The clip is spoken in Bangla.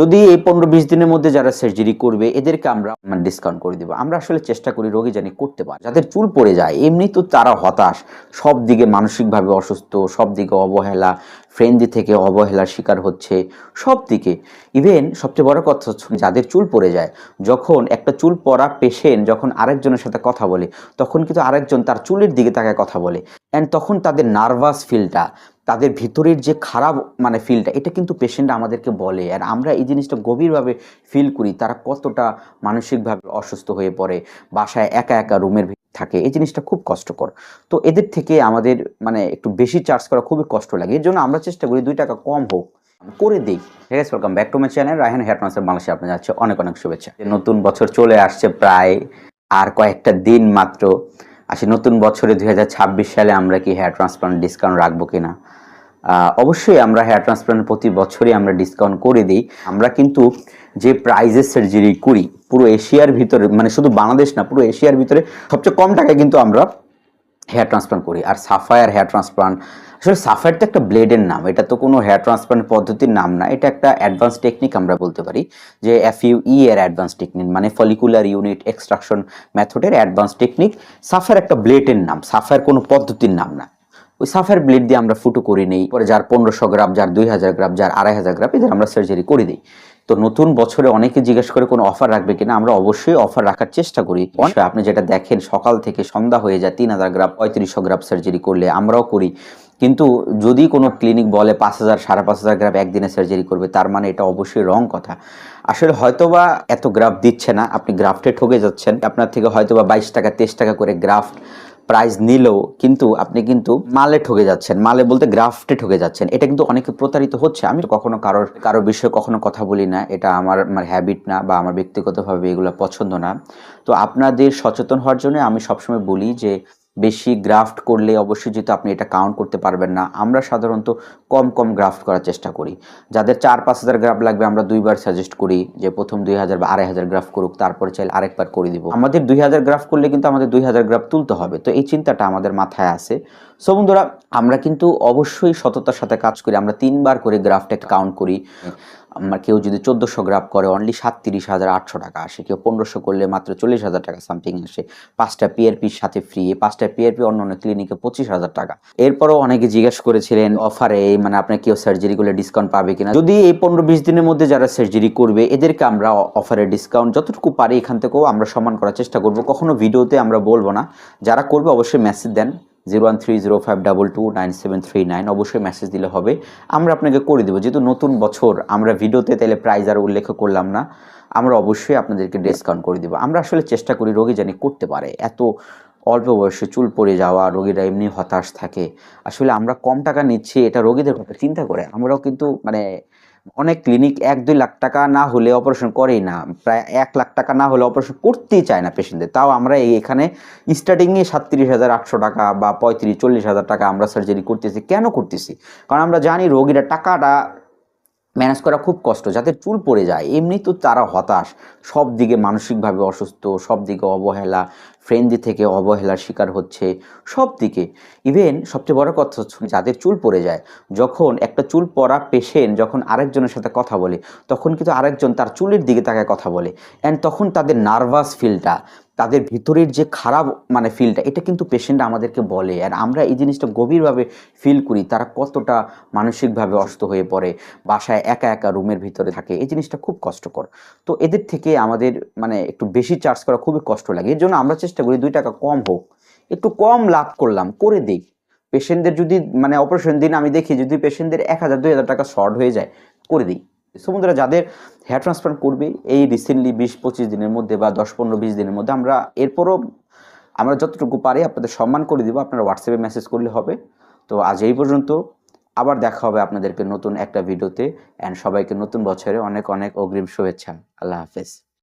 যদি এই 15-20 দিনের মধ্যে যারা সার্জারি করবে এদেরকে আমরা ডিসকাউন্ট করে দিব। আমরা আসলে চেষ্টা করি রোগী জানি করতে পারে। যাদের চুল পড়ে যায় এমনি তো তারা হতাশ, সব দিকে মানসিকভাবে অসুস্থ, সব দিকে অবহেলা, ফ্রেন্ডলি থেকে অবহেলার শিকার হচ্ছে সব দিকে। ইভেন সবচেয়ে বড় কথা হচ্ছে যাদের চুল পড়ে যায়, যখন একটা চুল পড়া পেশেন্ট যখন আরেকজনের সাথে কথা বলে তখন কিন্তু আরেকজন তার চুলের দিকে তাকায় কথা বলে, অ্যান্ড তখন তাদের নার্ভাস ফিলটা, তাদের ভিতরের যে খারাপ ফিলটা, এটা কিন্তু পেশেন্ট আমাদেরকে বলে। আর আমরা এই জিনিসটা গভীরভাবে ফিল করি তারা কতটা মানসিকভাবে অসুস্থ হয়ে পড়ে, বাসায় একা একা রুমের ভিতরে থাকে। এই জিনিসটা খুব কষ্টকর। তো এদের থেকে আমাদের একটু বেশি চার্জ করা খুবই কষ্ট লাগে। এর জন্য আমরা চেষ্টা করি 2 টাকা কম হোক করে দিই। ঠিক আছে, welcome back to my channel Raihan here transfer বাংলাদেশে আপনাদের যাচ্ছে অনেক অনেক শুভেচ্ছা। নতুন বছর চলে আসছে প্রায় আর কয়েকটা দিন মাত্র। নতুন বছরে 2026 সালে আমরা কি হেয়ার ট্রান্সপ্লান্ট ডিসকাউন্ট রাখবো কিনা? অবশ্যই আমরা হেয়ার ট্রান্সপ্লান্ট প্রতি বছরই আমরা ডিসকাউন্ট করে দিই। আমরা কিন্তু যে প্রাইজের সার্জারি করি পুরো এশিয়ার ভিতরে, শুধু বাংলাদেশ না, পুরো এশিয়ার ভিতরে সবচেয়ে কম টাকায় কিন্তু আমরা হেয়ার ট্রান্সপ্লান্ট করি। আর সাফায়ার হেয়ার ট্রান্সপ্লান্ট, আসলে সাফায়ার তো একটা ব্লেডের নাম, এটা তো কোনো হেয়ার ট্রান্সপ্লান্ট পদ্ধতির নাম না। এটা একটা অ্যাডভান্স টেকনিক আমরা বলতে পারি, যে FUE এর advance technique, follicular unit extraction মেথডের অ্যাডভান্স টেকনিক। সাফায়ার একটা ব্লেডের নাম, সাফায়ার কোনো পদ্ধতির নাম না। ওই সাফায়ার ব্লেড দিয়ে আমরা ফুটো করে নেই, পরে যার 1500 গ্রাম, যার 2000 গ্রাম, যার 2500 গ্রাম, এদের আমরা সার্জারি করে দিই। তো নতুন বছরে অনেকে জিজ্ঞেস করে কোনো অফার রাখবে কিনা। আমরা অবশ্যই অফার রাখার চেষ্টা করি। আপনি যেটা দেখেন সকাল থেকে সন্ধ্যা হয়ে যায় 3000 গ্রাম 3500 গ্রাম সার্জারি করলে, আমরাও করি। কিন্তু যদি কোনো ক্লিনিক বলে 5000 5500 গ্রাম একদিনে সার্জারি করবে, তার মানে এটা অবশ্যই রং কথা। আসলে হয়তোবা এত গ্রাফ দিচ্ছে না, আপনি গ্রাফটে ঠকে যাচ্ছেন। আপনার থেকে হয়তোবা 22 টাকা 23 টাকা করে গ্রাফট প্রাইস নিলেও কিন্তু আপনি কিন্তু মালে ঠকে যাচ্ছেন, মালে বলতে গ্রাফটে ঠকে যাচ্ছেন। এটা কিন্তু অনেকে প্রতারিত হচ্ছে। আমি কখনো কারোর বিষয়ে কখনো কথা বলি না, এটা আমার হ্যাবিট না, বা আমার ব্যক্তিগতভাবে এগুলো পছন্দ না। তো আপনাদের সচেতন হওয়ার জন্য আমি সবসময় বলি যে বেশি গ্রাফট করলে অবশ্যই যেহেতু আপনি এটা কাউন্ট করতে পারবেন না, আমরা সাধারণত কম কম গ্রাফট করার চেষ্টা করি। যাদের 4-5000 গ্রাফ লাগবে আমরা 2বার সাজেস্ট করি যে প্রথম 2000 বা 2500 গ্রাফ করুক, তারপরে চাইলে আরেকবার করে দিব। আমাদের 2000 গ্রাফ করলে কিন্তু আমাদের 2000 গ্রাফ তুলতে হবে, তো এই চিন্তাটা আমাদের মাথায় আছে। সো বন্ধুরা, আমরা কিন্তু অবশ্যই সততার সাথে কাজ করি। আমরা 3বার করে গ্রাফটা কাউন্ট করি। কেউ যদি 1400 গ্রাফ করে অনলি 37,800 টাকা আসে, কেউ 1500 করলে মাত্র 40,000 টাকা সামথিং আসে। 5টা PRPর সাথে ফ্রি, 5টা PRP অন্য অন্য ক্লিনিকে 25,000 টাকা। এরপরও অনেকে জিজ্ঞেস করেছিলেন অফারে আপনার কেউ সার্জারি করলে ডিসকাউন্ট পাবে কিনা। যদি এই 15-20 দিনের মধ্যে যারা সার্জারি করবে এদেরকে আমরা অফারে ডিসকাউন্ট যতটুকু পারি এখান থেকেও আমরা সমান করার চেষ্টা করব। কখনো ভিডিওতে আমরা বলবো না। যারা করবে অবশ্যই মেসেজ দেন 0130522739, অবশ্যই মেসেজ দিলে হবে, আমরা আপনাকে করে দেবো। যেহেতু নতুন বছর, আমরা ভিডিওতে তাহলে প্রাইস আর উল্লেখ করলাম না, আমরা অবশ্যই আপনাদেরকে ডিসকাউন্ট করে দেবো। আমরা আসলে চেষ্টা করি রোগী জানি করতে পারে। এত অল্প বয়সে চুল পড়ে যাওয়া, রোগীরা এমনি হতাশ থাকে। আসলে আমরা কম টাকা নিচ্ছি এটা রোগীদের কথা চিন্তা করে। আমরাও কিন্তু অনেক ক্লিনিক 1-2 লাখ টাকা না হলে অপারেশন করেই না, প্রায় 1 লাখ টাকা না হলে অপারেশন করতেই চায় না পেশেন্টদের। তাও আমরা এখানে স্টার্টিংয়ে 37,800 টাকা বা 35-40,000 টাকা আমরা সার্জারি করতেছি। কেন করতেছি? কারণ আমরা জানি রোগীরা টাকাটা ম্যানেজ করা খুব কষ্ট। যাদের চুল পড়ে যায় এমনি তো তারা হতাশ, সব দিকে মানসিকভাবে অসুস্থ, সব দিকে অবহেলা, ফ্রেন্ডলি থেকে অবহেলার শিকার হচ্ছে সব দিকে। ইভেন সবচেয়ে বড় কথা হচ্ছে যাদের চুল পড়ে যায়, যখন একটা চুল পড়া পেশেন্ট যখন আরেকজনের সাথে কথা বলে তখন কিন্তু আরেকজন তার চুলের দিকে তাকায় কথা বলে, অ্যান্ড তখন তাদের নার্ভাস ফিলটা, তাদের ভিতরের যে খারাপ ফিলটা, এটা কিন্তু পেশেন্ট আমাদেরকে বলে। আর আমরা এই জিনিসটা গভীরভাবে ফিল করি তারা কতটা মানসিকভাবে অসুস্থ হয়ে পড়ে, বাসায় একা একা রুমের ভিতরে থাকে। এই জিনিসটা খুব কষ্টকর। তো এদের থেকে আমাদের একটু বেশি চার্জ করা খুবই কষ্ট লাগে। এর জন্য আমরা চেষ্টা করি 2 টাকা কম হোক, একটু কম লাভ করলাম করে দিই। পেশেন্টদের যদি অপারেশন দিন আমি দেখি যদি পেশেন্টদের 1000-2000 টাকা শর্ট হয়ে যায় করে দিই। বন্ধুরা, যাদের হেয়ার ট্রান্সপ্লান্ট করবে এই রিসেন্টলি 20-25 দিনের মধ্যে বা 10-15-20 দিনের মধ্যে, আমরা এরপরও আমরা যতটুকু পারি আপনাদের সম্মান করে দিব। আপনারা হোয়াটসঅ্যাপে মেসেজ করলে হবে। তো আজ এই পর্যন্ত, আবার দেখা হবে আপনাদেরকে নতুন একটা ভিডিওতে। অ্যান্ড সবাইকে নতুন বছরে অনেক অনেক অগ্রিম শুভেচ্ছা। আল্লাহ হাফেজ।